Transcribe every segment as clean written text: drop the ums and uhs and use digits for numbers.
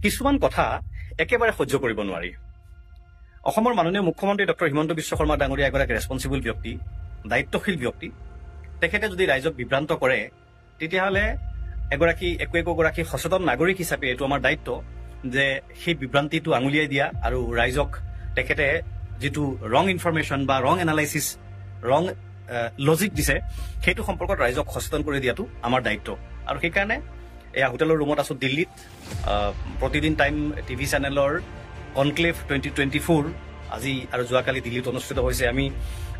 কিছুমান কথা একেবাৰে সহ্য কৰিব নোৱাৰি। অসমৰ মাননীয় মুখ্যমন্ত্ৰী ডক্টৰ হিমন্ত বিশ্ব শৰ্মা ডাঙৰীয়া এগৰাকী ৰেছপন্সিবল ব্যক্তি, দায়িত্বশীল ব্যক্তি। তেখেতে যদি ৰাইজক বিভ্ৰান্ত কৰে তেতিয়াহ'লে একোগৰাকী সচেতন নাগৰিক হিচাপে এইটো আমাৰ দায়িত্ব যে সেই বিভ্ৰান্তিটো আঙুলিয়াই দিয়া আৰু ৰাইজক তেখেতে যিটো ৰং ইনফৰমেশ্যন বা ৰং এনালাইচিছ, ৰং লজিক দিছে সেইটো সম্পৰ্কত ৰাইজক সচেতন কৰি দিয়াটো আমাৰ দায়িত্ব। আৰু সেইকাৰণে এয়া হোটেলৰ ৰুমত আছো দিল্লীত। প্ৰতিদিন টাইম টিভি চেনেলৰ কনক্লেভ 2024 আজি আৰু যোৱাকালি দিল্লীত অনুষ্ঠিত হৈছে। আমি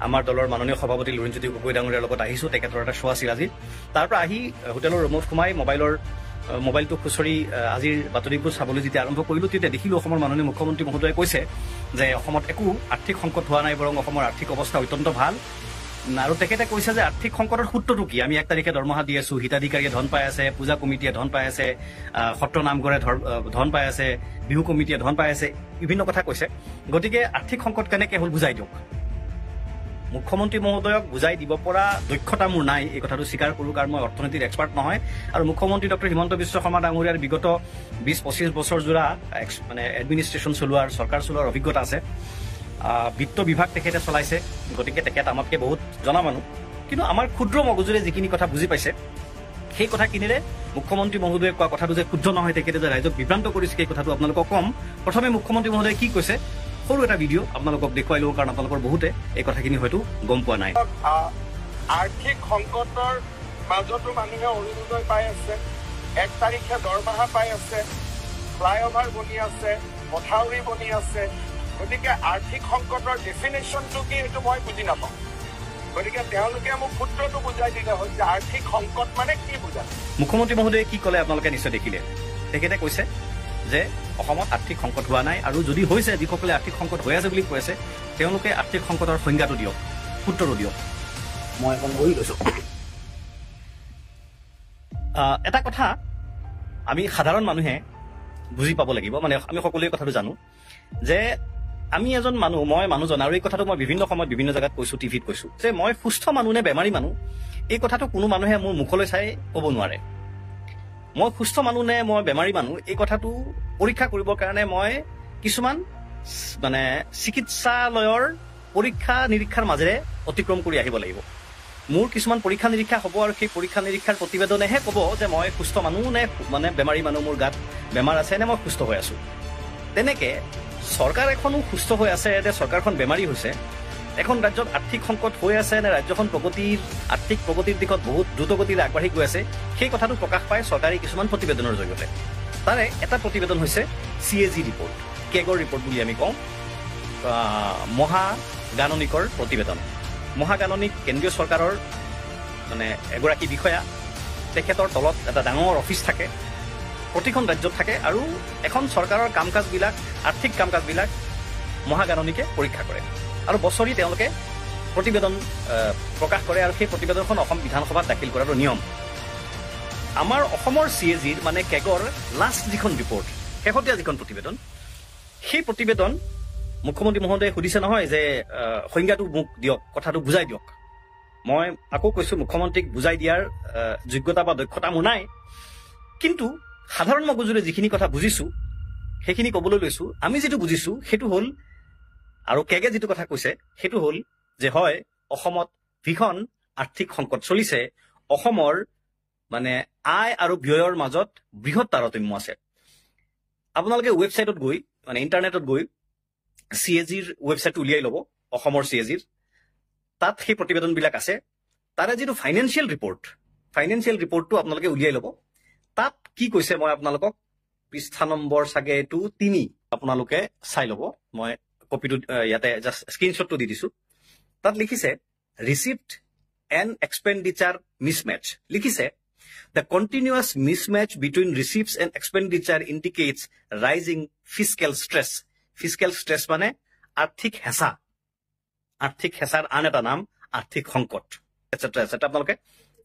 আমাৰ দলৰ মাননীয় সভাপতি লুৰিণজ্যোতি গগৈ ডাঙৰীয়াৰ লগত আহিছো। তেখেতৰ এটা শ্ব' আছিল আজি। তাৰ পৰা আহি হোটেলৰ ৰুমত সোমাই মোবাইলটো খুচৰি আজিৰ বাতৰিবোৰ চাবলৈ যেতিয়া আৰম্ভ কৰিলো তেতিয়া দেখিলো অসমৰ মাননীয় মুখ্যমন্ত্ৰী মহোদয়ে কৈছে যে অসমত একো আৰ্থিক সংকট হোৱা নাই, বৰং অসমৰ আৰ্থিক অৱস্থা অত্যন্ত ভাল। আৰু তেখেতে কৈছে যে আৰ্থিক সংকটৰ সূত্ৰটো কি? আমি 1 তাৰিখে দৰমহা দি আছো, হিতাধিকাৰীয়ে ধন পাই আছে, পূজা কমিটিয়ে ধন পাই আছে, সত্ৰ নামঘৰে ধন পাই আছে, বিহু কমিটিয়ে ধন পাই আছে, বিভিন্ন কথা কৈছে। গতিকে আৰ্থিক সংকট কেনেকে হ'ল বুজাই দিয়ক। মুখ্যমন্ত্ৰী মহোদয়ক বুজাই দিব পৰা দক্ষতা মোৰ নাই, এই কথাটো স্বীকাৰ কৰোঁ, কাৰণ মই অৰ্থনীতিৰ এক্সপাৰ্ট নহয়। আৰু মুখ্যমন্ত্ৰী ডক্টৰ হিমন্ত বিশ্ব শৰ্মা ডাঙৰীয়াৰ বিগত 20-25 বছৰ জোৰা এডমিনিষ্ট্ৰেশ্যন চলোৱাৰ, চৰকাৰ চলোৱাৰ অভিজ্ঞতা আছে। বিত্ত বিভাগ তেখেতে চলাইছে, গতিকে তেখেত আমাতকৈ বহুত জনা মানুহ। কিন্তু আমাৰ ক্ষুদ্ৰ মগজুৰে যিখিনি কথা বুজি পাইছে সেই কথাখিনিৰে মুখ্যমন্ত্ৰী মহোদয়ে কোৱা কথাটো যে শুদ্ধ নহয়, তেখেতে যে ৰাইজক বিভ্ৰান্ত কৰিছে সেই কথাটো আপোনালোকক কম। প্ৰথমে মুখ্যমন্ত্ৰী মহোদয়ে কি কৈছে সৰু এটা ভিডিঅ' আপোনালোকক দেখুৱাই লওঁ, কাৰণ আপোনালোকৰ বহুতে এই কথাখিনি হয়তো গম পোৱা নাই। আৰ্থিক সংকটৰ মাজতো মানুহে অৰুণোদয় পাই আছে, 1 তাৰিখে দৰমহা পাই আছে, ফ্লাইঅভাৰ বনি আছে, মথাউৰি বনি আছে। গতিকে আৰ্থিক সংকটৰ ডেফিনেশ্যনটো কি এইটো মই বুজি নাপাওঁ। গতিকে তেওঁলোকে মোক সূত্ৰটো বুজাই দিলে হ'ল যে আৰ্থিক সংকট মানে কি বুজায়। মুখ্যমন্ত্ৰী মহোদয়ে কি ক'লে আপোনালোকে নিশ্চয় দেখিলে। তেখেতে কৈছে যে অসমত আৰ্থিক সংকট হোৱা নাই, আৰু যদি হৈছে যিসকলে আৰ্থিক সংকট হৈ আছে বুলি কৈ আছে তেওঁলোকে আৰ্থিক সংকটৰ সংজ্ঞাটো দিয়ক, সূত্ৰটো দিয়ক। মই এখন বহি লৈছো। এটা কথা আমি সাধাৰণ মানুহে বুজি পাব লাগিব, মানে আমি সকলোৱে কথাটো জানো যে আমি এজন মানুহ, মই মানুহজন, আৰু এই কথাটো মই বিভিন্ন সময়ত বিভিন্ন জেগাত কৈছো, টিভিত কৈছো যে মই সুস্থ মানুহ নে বেমাৰী মানুহ এই কথাটো কোনো মানুহে মোৰ মুখলৈ চাই ক'ব নোৱাৰে। মই সুস্থ মানুহ নে মই বেমাৰী মানুহ এই কথাটো পৰীক্ষা কৰিবৰ কাৰণে মই কিছুমান চিকিৎসালয়ৰ পৰীক্ষা নিৰীক্ষাৰ মাজেৰে অতিক্ৰম কৰি আহিব লাগিব। মোৰ কিছুমান পৰীক্ষা নিৰীক্ষা হ'ব, আৰু সেই পৰীক্ষা নিৰীক্ষাৰ প্ৰতিবেদনেহে ক'ব যে মই সুস্থ মানুহ নে বেমাৰী মানুহ, মোৰ গাত বেমাৰ আছে নে মই সুস্থ হৈ আছো। তেনেকে চৰকাৰ এখনো সুস্থ হৈ আছে নে চৰকাৰখন বেমাৰী হৈছে, এখন ৰাজ্যত আৰ্থিক সংকট হৈ আছে নে ৰাজ্যখন আৰ্থিক প্ৰগতিৰ দিশত বহুত দ্ৰুতগতিৰে আগবাঢ়ি গৈ আছে, সেই কথাটো প্ৰকাশ পায় চৰকাৰী কিছুমান প্ৰতিবেদনৰ জৰিয়তে। তাৰে এটা প্ৰতিবেদন হৈছে CAG ৰিপৰ্ট, কেগৰ ৰিপৰ্ট বুলি আমি কওঁ, মহাগাণনিকৰ প্ৰতিবেদন। মহাগাণনিক কেন্দ্ৰীয় চৰকাৰৰ এগৰাকী বিষয়া, তেখেতৰ তলত এটা ডাঙৰ অফিচ থাকে, প্ৰতিখন ৰাজ্যত থাকে, আৰু এখন চৰকাৰৰ কাম কাজবিলাক, আৰ্থিক কাম কাজবিলাক মহাগাণনিকে পৰীক্ষা কৰে, আৰু বছৰি তেওঁলোকে প্ৰতিবেদন প্ৰকাশ কৰে, আৰু সেই প্ৰতিবেদনখন অসম বিধানসভাত দাখিল কৰাটো নিয়ম। আমাৰ অসমৰ CAGৰ কেগৰ লাষ্ট যিখন ৰিপৰ্ট, শেহতীয়া যিখন প্ৰতিবেদন, সেই প্ৰতিবেদন মুখ্যমন্ত্ৰী মহোদয়ে সুধিছে নহয় যে সংজ্ঞাটো মোক দিয়ক, কথাটো বুজাই দিয়ক। মই আকৌ কৈছো মুখ্যমন্ত্ৰীক বুজাই দিয়াৰ যোগ্যতা বা দক্ষতা মোৰ নাই, কিন্তু সাধাৰণ মগজুৰে যিখিনি কথা বুজিছো সেইখিনি ক'বলৈ লৈছো। আমি যিটো বুজিছো সেইটো হ'ল, আৰু কেগে যিটো কথা কৈছে সেইটো হ'ল যে হয়, অসমত ভীষণ আৰ্থিক সংকট চলিছে, অসমৰ আয় আৰু ব্যয়ৰ মাজত বৃহৎ তাৰতম্য আছে। আপোনালোকে ৱেবছাইটত গৈ ইণ্টাৰনেটত গৈ CAGৰ ৱেবছাইটটো উলিয়াই ল'ব, অসমৰ CAGৰ, তাত সেই প্ৰতিবেদনবিলাক আছে। তাৰে যিটো ফাইনেন্সিয়েল ৰিপৰ্টটো আপোনালোকে উলিয়াই ল'ব। তাত কি কৈছে মই আপোনালোকক পৃষ্ঠা নম্বৰ চাগে এইটো 3 আপোনালোকে চাই ল'ব। মই কপিটো ইয়াতে জাষ্ট স্ক্ৰীনশ্বটটো দি দিছো। তাত লিখিছে ৰিচিপ্ট এণ্ড এক্সপেণ্ডিচাৰ মিছমেচ। লিখিছে The continuous mismatch between receipts and expenditure indicates rising fiscal stress. Fiscal stress আৰ্থিক হেঁচা, আৰ্থিক হেঁচাৰ আন এটা নাম আৰ্থিক সংকট, এটচেট্ৰা এটচেট্ৰা। আপোনালোকে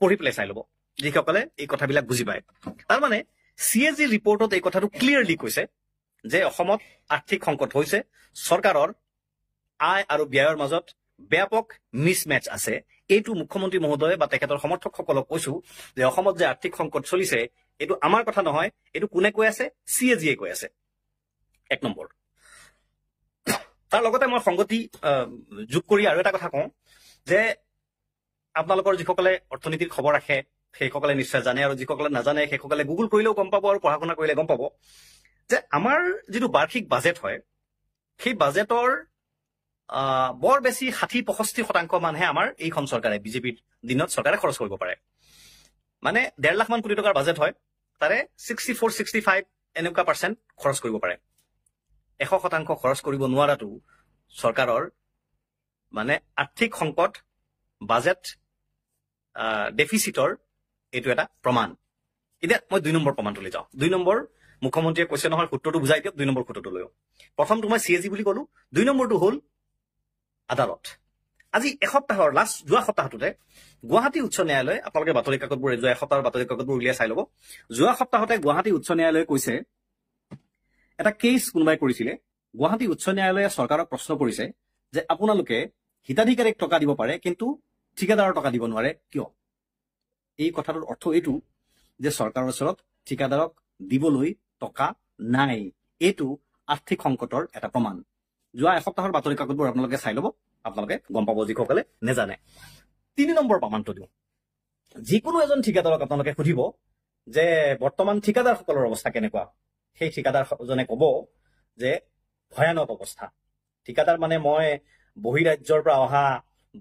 পঢ়ি পেলাই চাই ল'ব যিসকলে এই কথাবিলাক বুজি পায়। তাৰ CAG ৰিপৰ্টত এই কথাটো ক্লিয়াৰলি কৈছে যে অসমত আৰ্থিক সংকট হৈছে, চৰকাৰৰ আয় আৰু ব্যয়ৰ মাজত ব্যাপক মিছমেচ আছে। এইটো মুখ্যমন্ত্ৰী মহোদয় বা তেখেতৰ সমৰ্থকসকলক কৈছো যে অসমত যে আৰ্থিক সংকট চলিছে এইটো আমাৰ কথা নহয়, এইটো কোনে কৈ আছে? CAG-এ কৈ আছে। 1 নম্বৰ। তাৰ লগতে মই সংগতি যোগ কৰি আৰু এটা কথা কওঁ যে আপোনালোকৰ যিসকলে অৰ্থনীতিৰ খবৰ ৰাখে সেইসকলে নিশ্চয় জানে, আৰু যিসকলে নাজানে সেইসকলে গুগল কৰিলেও গম পাব আৰু পঢ়া শুনা কৰিলে গম পাব যে আমাৰ যিটো বাৰ্ষিক বাজেট হয়, সেই বাজেটৰ বৰ বেছি 60-65% মানহে আমাৰ এইখন চৰকাৰে, বিজেপিৰ দিনত চৰকাৰে খৰচ কৰিব পাৰে। মানে 1.5 লাখ মান কোটি টকাৰ বাজেট হয়, তাৰে 64-65 এনেকুৱা % খৰচ কৰিব পাৰে। 100% খৰচ কৰিব নোৱাৰাটো চৰকাৰৰ মানে আৰ্থিক সংকট, বাজেট ডেফিচিটৰ এইটো এটা প্ৰমাণ। এতিয়া মই 2 নম্বৰ প্ৰমাণটোলৈ যাওঁ। 2 নম্বৰ মুখ্যমন্ত্ৰীয়ে কৈছে নহয়, সূত্ৰটো বুজাই দিয়ক। 2 নম্বৰ সূত্ৰটো লৈ প্ৰথমটো মই CAG বুলি ক'লো, 2 নম্বৰটো হ'ল আদালত। আজি এসপ্তাহৰ যোৱা সপ্তাহটোতে গুৱাহাটী উচ্চ ন্যায়ালয়ে, আপোনালোকে বাতৰি কাকতবোৰ যোৱা এসপ্তাহৰ বাতৰি কাকতবোৰ উলিয়াই চাই ল'ব, যোৱা সপ্তাহতে গুৱাহাটী উচ্চ ন্যায়ালয়ে কৈছে, এটা কেছ কোনোবাই কৰিছিলে, গুৱাহাটী উচ্চ ন্যায়ালয়ে চৰকাৰক প্ৰশ্ন কৰিছে যে আপোনালোকে হিতাধিকাৰীক টকা দিব পাৰে কিন্তু ঠিকাদাৰৰ টকা দিব নোৱাৰে কিয়? এই কথাটোৰ অৰ্থ এইটো যে চৰকাৰৰ ওচৰত ঠিকাদাৰক দিবলৈ টকা নাই। এইটো আৰ্থিক সংকটৰ এটা প্ৰমাণ। যোৱা এসপ্তাহৰ বাতৰি কাকতবোৰ আপোনালোকে চাই ল'ব, আপোনালোকে গম পাব যিসকলে নেজানে। 3 নম্বৰ প্ৰমাণটো দিওঁ। যিকোনো এজন ঠিকাদাৰক আপোনালোকে সুধিব যে বৰ্তমান ঠিকাদাৰসকলৰ অৱস্থা কেনেকুৱা, সেই ঠিকাদাৰজনে ক'ব যে ভয়ানক অৱস্থা। ঠিকাদাৰ মানে মই বহিৰাজ্যৰ পৰা অহা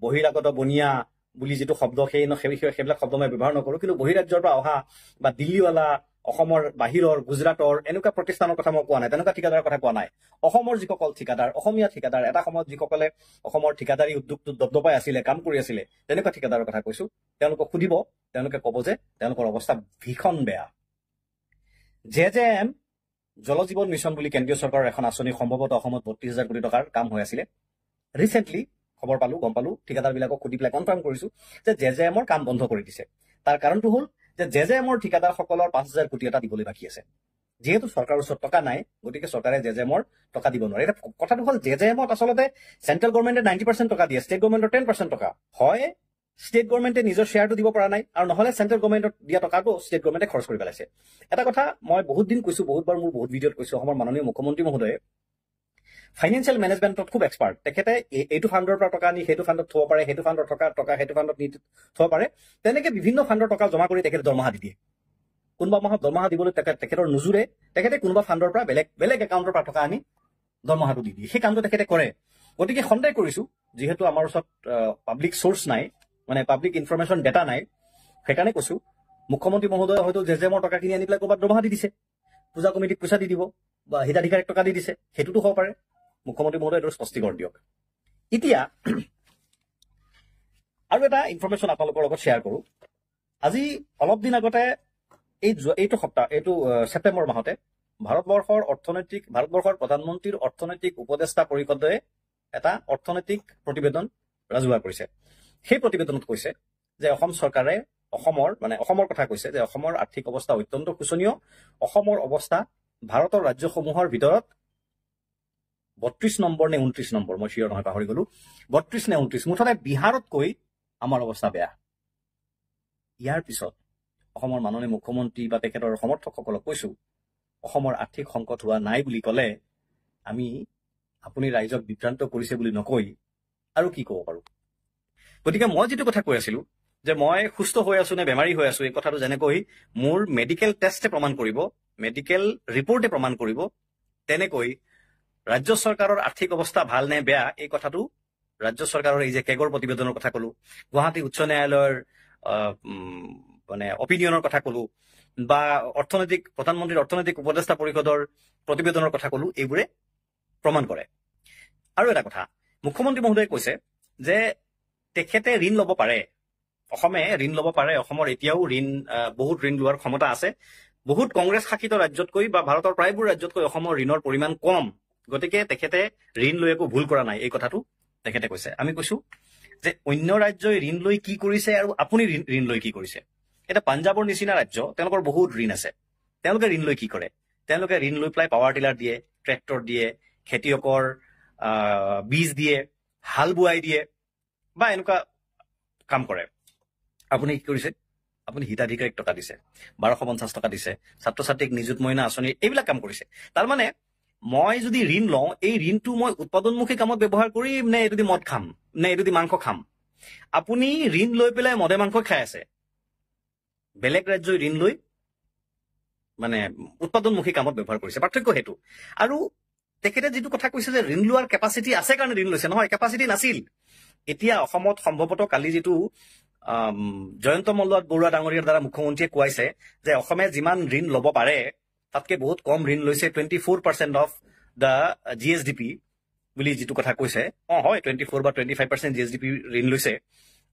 বহিৰাগত বনিয়া বুলি যিটো শব্দ, সেইবিলাক শব্দ মই ব্যৱহাৰ নকৰোঁ, কিন্তু বহিৰাজ্যৰ পৰা অহা বা দিল্লীৱালা, অসমৰ বাহিৰৰ, গুজৰাটৰ এনেকুৱা প্ৰতিষ্ঠানৰ কথা মই কোৱা নাই, তেনেকুৱা ঠিকাদাৰৰ কথা কোৱা নাই। অসমৰ যিসকল ঠিকাদাৰ, অসমীয়া ঠিকাদাৰ, এটা সময়ত যিসকলে অসমৰ ঠিকাদাৰী উদ্যোগটোত দপদপাই আছিলে, কাম কৰি আছিলে, তেনেকুৱা ঠিকাদাৰৰ কথা কৈছো। তেওঁলোকক সুধিব, তেওঁলোকে ক'ব যে তেওঁলোকৰ অৱস্থা ভীষণ বেয়া। JJM জল জীৱন মিছন বুলি কেন্দ্ৰীয় চৰকাৰৰ এখন আঁচনি, সম্ভৱতঃ অসমত 32,000 কোটি টকাৰ কাম হৈ আছিলে। ৰিচেণ্টলি খবৰ পালো, গম পালো, ঠিকাদাৰবিলাকক সুধি পেলাই কনফাৰ্ম কৰিছো যে JJM-ৰ কাম বন্ধ কৰি দিছে। তাৰ কাৰণটো হ'ল যে JJM-ৰ ঠিকাদাৰসকলৰ 5,000 কোটি এটা দিবলৈ বাকী আছে। যিহেতু চৰকাৰৰ ওচৰত টকা নাই, গতিকে চৰকাৰে JJM-ৰ টকা দিব নোৱাৰে। এতিয়া কথাটো হ'ল JJM-ত আচলতে চেণ্ট্ৰেল গভৰ্ণমেণ্টে 90% টকা দিয়ে, ষ্টেট গভৰ্ণমেণ্টৰ 10% টকা হয়। ষ্টেট গভৰ্ণমেণ্টে নিজৰ শ্বেয়াৰটো দিব পৰা নাই, আৰু নহ'লে চেণ্ট্ৰেল গভৰ্ণমেণ্টত দিয়া টকাটো ষ্টেট গভৰ্ণমেণ্টে খৰচ কৰি পেলাইছে। এটা কথা মই বহুত দিন কৈছো, বহুতবাৰ মোৰ বহুত ভিডিঅ'ত কৈছো, অসমৰ মাননীয় মুখ্যমন্ত্ৰী মহোদয়ে ফাইনেন্সিয়েল মেনেজমেণ্টত খুব এক্সপাৰ্ট। তেখেতে এইটো ফাণ্ডৰ পৰা টকা নি সেইটো ফাণ্ডত থ'ব পাৰে, সেইটো ফাণ্ডৰ টকা সেইটো ফাণ্ডত নি থ'ব পাৰে। তেনেকে বিভিন্ন ফাণ্ডৰ টকা জমা কৰি তেখেতে দৰমহা দি দিয়ে। কোনোবা মাহত দৰমহা দিবলৈ তেখেতৰ নোজোৰে, তেখেতে কোনোবা ফাণ্ডৰ পৰা বেলেগ একাউণ্টৰ পৰা টকা আনি দৰমহাটো দি দিয়ে। সেই কামটো তেখেতে কৰে। গতিকে সন্দেহ কৰিছো, যিহেতু আমাৰ ওচৰত পাব্লিক চ'ৰ্চ নাই, মানে পাব্লিক ইনফৰমেশ্যন ডেটা নাই, সেইকাৰণে কৈছো মুখ্যমন্ত্ৰী মহোদয়ে হয়তো JJM-ৰ টকা কিনি আনি পেলাই ক'ৰবাত দৰমহা দি দিছে, পূজা কমিটিক পইচা দি দিব, বা হিতাধিকাৰীক টকা দি দিছে, সেইটোতো হ'ব পাৰে। মুখ্যমন্ত্ৰী মহোদয়ে এইটো স্পষ্টীকৰণ দিয়ক। এতিয়া আৰু এটা ইনফৰমেশ্যন আপোনালোকৰ লগত শ্বেয়াৰ কৰো। আজি অলপ দিন আগতে এইটো ছেপ্টেম্বৰ মাহতে ভাৰতবৰ্ষৰ প্ৰধানমন্ত্ৰীৰ অৰ্থনৈতিক উপদেষ্টা পৰিষদে এটা অৰ্থনৈতিক প্ৰতিবেদন ৰাজহুৱা কৰিছে। সেই প্ৰতিবেদনত কৈছে যে অসমৰ কথা কৈছে যে অসমৰ আৰ্থিক অৱস্থা অত্যন্ত শোচনীয়। অসমৰ অৱস্থা ভাৰতৰ ৰাজ্যসমূহৰ ভিতৰত 32 নম্বৰ নে 29 নম্বৰ, মই চিয়ৰ নহয়, পাহৰি গলো, 32 নে 29, মুঠতে বিহাৰতকৈ আমাৰ অৱস্থা বেয়া। ইয়াৰ পিছত অসমৰ মাননীয় মুখ্যমন্ত্ৰী বা তেখেতৰ সমৰ্থকসকলক কৈছো, অসমৰ আৰ্থিক সংকট হোৱা নাই বুলি ক'লে আপুনি ৰাইজক বিভ্ৰান্ত কৰিছে বুলি নকৈ আৰু কি ক'ব পাৰো। গতিকে মই যিটো কথা কৈ আছিলো যে মই সুস্থ হৈ আছো নে বেমাৰী হৈ আছো, এই কথাটো যেনেকৈ মোৰ মেডিকেল টেষ্টে প্ৰমাণ কৰিব, মেডিকেল ৰিপৰ্টে প্ৰমাণ কৰিব, তেনেকৈ ৰাজ্য চৰকাৰৰ আৰ্থিক অৱস্থা ভাল নে বেয়া এই কথাটো ৰাজ্য চৰকাৰৰ এই যে কেগৰ প্ৰতিবেদনৰ কথা কলো, গুৱাহাটী উচ্চ ন্যায়ালয়ৰ মানে অপিনিয়নৰ কথা কলো, বা প্ৰধানমন্ত্ৰীৰ অৰ্থনৈতিক উপদেষ্টা পৰিষদৰ প্ৰতিবেদনৰ কথা কলো, এইবোৰে প্ৰমাণ কৰে। আৰু এটা কথা, মুখ্যমন্ত্ৰী মহোদয়ে কৈছে যে তেখেতে ঋণ ল'ব পাৰে, অসমে ঋণ ল'ব পাৰে, অসমৰ এতিয়াও বহুত ঋণ লোৱাৰ ক্ষমতা আছে। বহুত কংগ্ৰেছ শাসিত ৰাজ্যতকৈ বা ভাৰতৰ প্ৰায়বোৰ ৰাজ্যতকৈ অসমৰ ঋণৰ পৰিমাণ কম, গতিকে তেখেতে ঋণ লৈ একো ভুল কৰা নাই, এই কথাটো তেখেতে কৈছে। আমি কৈছো যে অন্য ৰাজ্যই ঋণ লৈ কি কৰিছে আৰু আপুনি ঋণ লৈ কি কৰিছে। এতিয়া পাঞ্জাৱৰ নিচিনা ৰাজ্য, তেওঁলোকৰ বহুত ঋণ আছে, তেওঁলোকে ঋণ লৈ কি কৰে? তেওঁলোকে ঋণ লৈ পেলাই পাৱাৰ টিলাৰ দিয়ে, ট্ৰেক্টৰ দিয়ে, খেতিয়কৰ বীজ দিয়ে, হাল বোৱাই দিয়ে, বা এনেকুৱা কাম কৰে। আপুনি কি কৰিছে? আপুনি হিতাধিকাৰীক টকা দিছে, 1250 টকা দিছে, ছাত্ৰ ছাত্ৰীক নিযুত মইনা আঁচনি, এইবিলাক কাম কৰিছে। তাৰমানে মই যদি ঋণ লওঁ, এই ঋণটো মই উৎপাদনমুখী কামত ব্যৱহাৰ কৰিম নে এইটো দি মদ খাম নে এইটো দি মাংস খাম? আপুনি ঋণ লৈ পেলাই মদে মাংস খাই আছে, বেলেগ ৰাজ্যই ঋণ লৈ মানে উৎপাদনমুখী কামত ব্যৱহাৰ কৰিছে। পাৰ্থক্য সেইটো। আৰু তেখেতে যিটো কথা কৈছে যে ঋণ লোৱাৰ কেপাচিটি আছে কাৰণে ঋণ লৈছে, নহয়, কেপাচিটি নাছিল। এতিয়া অসমত সম্ভৱতঃ কালি যিটো জয়ন্ত মল্ল বৰুৱা ডাঙৰীয়াৰ দ্বাৰা মুখ্যমন্ত্ৰীয়ে কোৱাইছে যে অসমে যিমান ঋণ ল'ব পাৰে তাতকে বহুত কম ঋণ লৈছে, 24% অফ দ্য GSDP বুলি যিটো কথা কৈছে, হয় 24 বা 25% GSDP ঋণ লৈছে।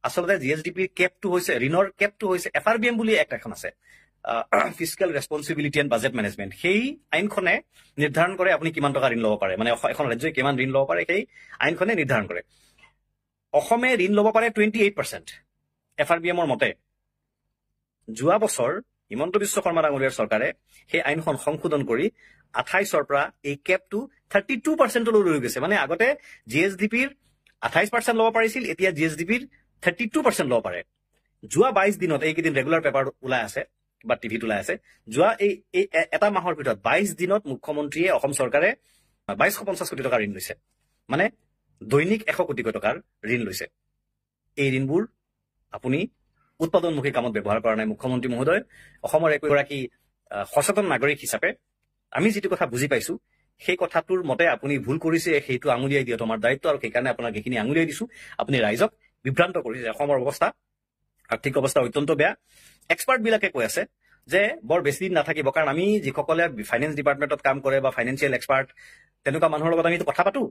আচলতে GSDPৰ কেপটো হৈছে, ঋণৰ কেপটো হৈছে FRBM বুলি এক্ট এখন আছে, fiscal responsibility and budget management. সেই আইনখনে নিৰ্ধাৰণ কৰে আপুনি কিমান টকা ঋণ ল'ব পাৰে, মানে এখন ৰাজ্যই কিমান ঋণ ল'ব পাৰে সেই আইনখনে নিৰ্ধাৰণ কৰে। অসমে ঋণ ল'ব পাৰে 28% FRBMৰ মতে। যোৱা বছৰ হিমন্ত বিশ্ব শৰ্মা ডাঙৰীয়াৰ চৰকাৰে সেই আইনখন সংশোধন কৰি 28ৰ পৰা এই কেপটো 32%লৈ লৈ গৈছে। মানে আগতে GSDPৰ 28% ল'ব পাৰিছিল, এতিয়া GSDPৰ 32% ল'ব পাৰে। যোৱা 22 দিনত, এইকেইদিন ৰেগুলাৰ পেপাৰ ওলাই আছে বা টিভিত ওলাই আছে, যোৱা এই এটা মাহৰ ভিতৰত 22 দিনত মুখ্যমন্ত্ৰীয়ে, অসম চৰকাৰে 2250 কোটি টকা ঋণ লৈছে। মানে দৈনিক 100 কোটিকৈ টকাৰ ঋণ লৈছে। এই ঋণবোৰ আপুনি উৎপাদনমুখী কামত ব্যৱহাৰ কৰা নাই। মুখ্যমন্ত্ৰী মহোদয়, অসমৰ এগৰাকী সচেতন নাগৰিক হিচাপে আমি যিটো কথা বুজি পাইছো সেই কথাটোৰ মতে আপুনি ভুল কৰিছে, সেইটো আঙুলিয়াই দিয়াটো আমাৰ দায়িত্ব। আৰু সেইকাৰণে আপোনাক এইখিনি আঙুলিয়াই দিছো। আপুনি ৰাইজক বিভ্ৰান্ত কৰিছে। অসমৰ অৱস্থা, আৰ্থিক অৱস্থা অত্যন্ত বেয়া। এক্সপাৰ্টবিলাকে কৈ আছে যে বৰ বেছি দিন নাথাকিব, কাৰণ আমি যিসকলে ফাইনেন্স ডিপাৰ্টমেণ্টত কাম কৰে বা ফাইনেন্সিয়েল এক্সপাৰ্ট, তেনেকুৱা মানুহৰ লগত আমি কথা পাতো,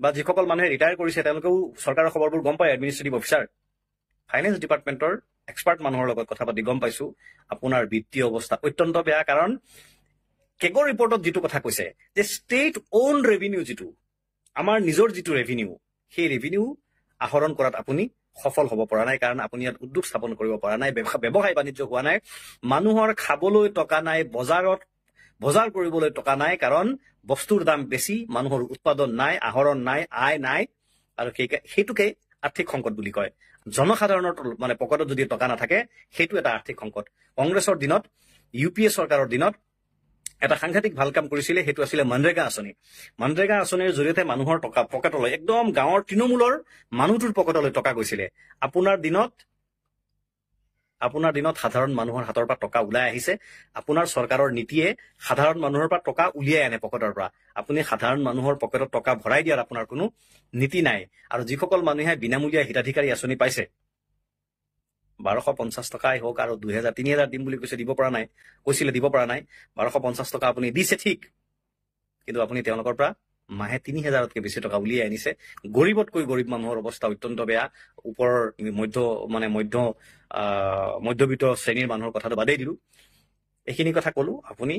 বা যিসকল মানুহে ৰিটায়াৰ কৰিছে তেওঁলোকেও চৰকাৰৰ খবৰবোৰ গম পায়, এডমিনিষ্ট্ৰেটিভ অফিচাৰ। ফাইনেন্স ডিপাৰ্টমেণ্টৰ এক্সপাৰ্ট মানুহৰ লগত কথা পাতি গম পাইছো আপোনাৰ বিত্তীয় অৱস্থা অত্যন্ত বেয়া। কাৰণ কেগৰ ৰিপৰ্টত যিটো কথা কৈছে যে ষ্টেট অ'ন ৰেভিনিউ, যিটো আমাৰ নিজৰ যিটো ৰেভিনিউ, সেই ৰেভিনিউ আহৰণ কৰাত আপুনি সফল হ'ব পৰা নাই। কাৰণ আপুনি ইয়াত উদ্যোগ স্থাপন কৰিব পৰা নাই, ব্যৱসায় বাণিজ্য হোৱা নাই, মানুহৰ খাবলৈ টকা নাই, বজাৰ কৰিবলৈ টকা নাই, কাৰণ বস্তুৰ দাম বেছি, মানুহৰ উৎপাদন নাই, আহৰণ নাই, আয় নাই। আৰু সেইটোকে আৰ্থিক সংকট বুলি কয়। জনসাধাৰণৰ মানে পকেটত যদি টকা নাথাকে, সেইটো এটা আৰ্থিক সংকট। কংগ্ৰেছৰ দিনত, UPA চৰকাৰৰ দিনত এটা সাংঘাতিক ভাল কাম কৰিছিলে, সেইটো আছিলে মনৰেগা আঁচনি। মনৰেগা আঁচনিৰ জৰিয়তে মানুহৰ টকা পকেটলৈ, একদম গাঁৱৰ তৃণমূলৰ মানুহটোৰ পকেটলৈ টকা গৈছিলে। আপোনাৰ দিনত সাধাৰণ মানুহৰ হাতৰ পৰা টকা ওলাই আহিছে। আপোনাৰ চৰকাৰৰ নীতিয়ে সাধাৰণ মানুহৰ পৰা টকা উলিয়াই আনে পকেটৰ পৰা। আপুনি সাধাৰণ মানুহৰ পকেটত টকা ভৰাই দিয়াৰ আপোনাৰ কোনো নীতি নাই। আৰু যিসকল মানুহে বিনামূলীয়া হিতাধিকাৰী আঁচনি পাইছে, 1250 টকাই হওক আৰু 2000 3000 দিম বুলি কৈছিলে, দিব পৰা নাই। 1250 টকা আপুনি দিছে ঠিক, কিন্তু আপুনি তেওঁলোকৰ পৰা মাহে 3000তকৈ বেছি টকা উলিয়াই আনিছে। গৰীবতকৈ গৰীব মানুহৰ অৱস্থা অত্যন্ত বেয়া। ওপৰৰ মধ্যবিত্ত শ্ৰেণীৰ মানুহৰ কথাটো বাদেই দিলো। এইখিনি কথা কলো। আপুনি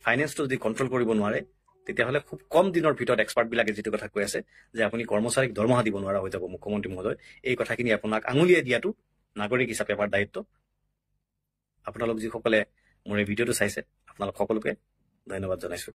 ফাইনেন্সটো যদি কণ্ট্ৰল কৰিব নোৱাৰে, তেতিয়াহ'লে খুব কম দিনৰ ভিতৰত এক্সপাৰ্টবিলাকে যিটো কথা কৈ আছে যে আপুনি কৰ্মচাৰীক দৰমহা দিব নোৱাৰা হৈ যাব। মুখ্যমন্ত্ৰী মহোদয়, এই কথাখিনি আপোনাক আঙুলিয়াই দিয়াটো নাগৰিক হিচাপে আমাৰ দায়িত্ব। আপোনালোক যিসকলে মোৰ এই ভিডিঅ'টো চাইছে, আপোনালোক সকলোকে ধন্যবাদ জনাইছো।